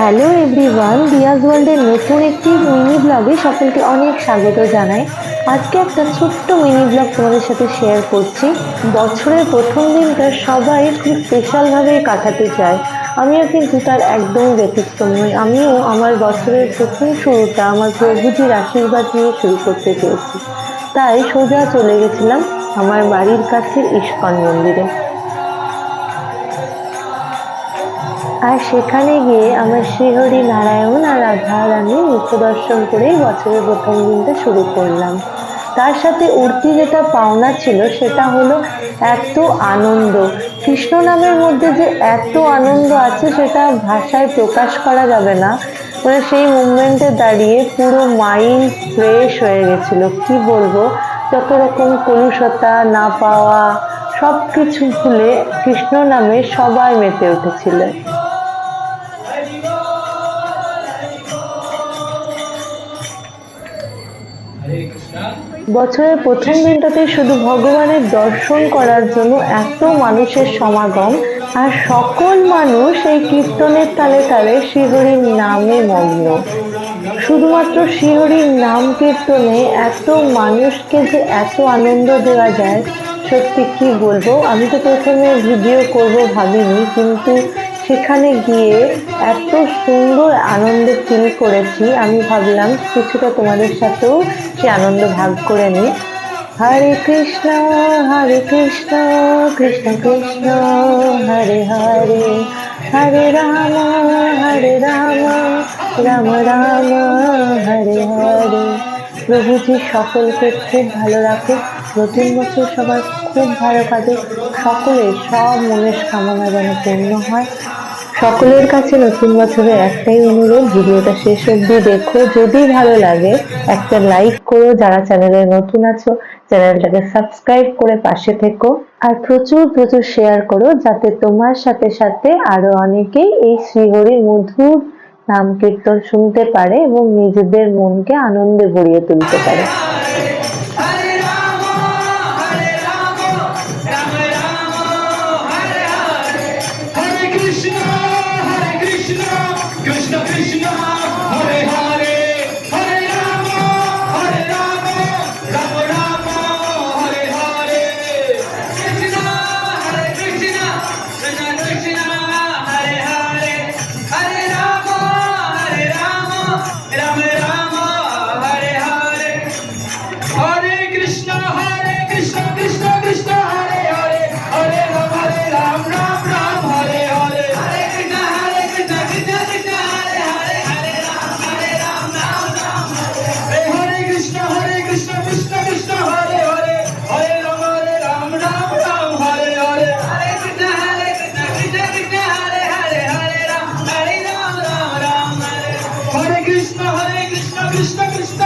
Hello everyone, Diaz ওয়ার্ল্ডের নতুন একটি মিনি ব্লগে সকলকে অনেক স্বাগত জানাই। আজকে একটা ছোট্ট মিনি ব্লগ তোমাদের সাথে শেয়ার করছি। বছরের প্রথম দিনটা সবাই খুব স্পেশালভাবেই কাটাতে চায়, আমিও কিন্তু তার একদম ব্যতিক্রম নই। আমিও আমার বছরের প্রথম শুরুটা আমার প্রভুজির আশীর্বাদ নিয়ে শুরু করতে চেয়েছি, তাই সোজা চলে গেছিলাম আমার বাড়ির কাছের ইস্কন মন্দিরে। আর সেখানে গিয়ে আমার শ্রীহরি নারায়ণ আর রাধা রানীর মুখ দর্শন করেই বছরের প্রথম দিনটা শুরু করলাম। তার সাথে উঠতি যেটা পাওনা ছিল সেটা হলো এত আনন্দ। কৃষ্ণ নামের মধ্যে যে এত আনন্দ আছে সেটা ভাষায় প্রকাশ করা যাবে না। মানে সেই মুভমেন্টে দাঁড়িয়ে পুরো মাইন্ড ফ্রেশ হয়ে গেছিল, কি বলবো। যত রকম কলুষতা না পাওয়া সব কিছু ভুলে কৃষ্ণ নামে সবাই মেতে উঠেছিল। বছরের প্রথম দিনটাতে শুধু ভগবানের দর্শন করার জন্য এত মানুষের সমাগম, আর সকল মানুষ এই কীর্তনের তালে তালে শ্রীহরির নামে মগ্ন। শুধুমাত্র শ্রীহরির নাম কীর্তনে এত মানুষকে যে এত আনন্দ দেওয়া যায়, সত্যি কি বলবো। আমি তো প্রথমে ভিডিও করব ভাবিনি, কিন্তু সেখানে গিয়ে এত সুন্দর আনন্দ ফিল করেছি, আমি ভাবলাম কিছুটা তোমাদের সাথেও সে আনন্দ ভাগ করে নিই। হরে কৃষ্ণ কৃষ্ণ কৃষ্ণ হরে হরে, হরে রাম রাম রাম হরে হরে। প্রভুজি সকলকে খুব ভালো রাখে, নতুন বছর সবার খুব ভালো কাটে, সকলের সব মনের কামনা যেন পূর্ণ হয়। সকলের কাছে নতুন বছরের একটাই অনুরোধ, ভিডিওটা শেষ অবধি দেখো, যদি ভালো লাগে একটা লাইক করো, যারা চ্যানেলে নতুন আছো চ্যানেলটাকে সাবস্ক্রাইব করে পাশে থেকো, আর প্রচুর প্রচুর শেয়ার করো, যাতে তোমার সাথে সাথে আরো অনেকেই এই শ্রীহরির মধুর নাম কীর্তন শুনতে পারে এবং নিজেদের মনকে আনন্দে ভরিয়ে তুলতে পারে। Krishna Krishna Hare Hare, Hare Rama Rama Rama Hare Hare, Krishna Hare Krishna Krishna Krishna Hare Hare, Hare Rama Rama Rama Hare Hare, Hare Krishna Krishna Krishna Hare Hare, Hare Ram Ram Ram Hare Hare, Hare Krishna Krishna Krishna Krishna Krishna Hare Hare, Hare Ram Ram Ram Hare Hare, Hare Krishna Krishna Krishna Hare Hare, Hare Ram Ram Ram Hare, Hare Krishna Krishna Krishna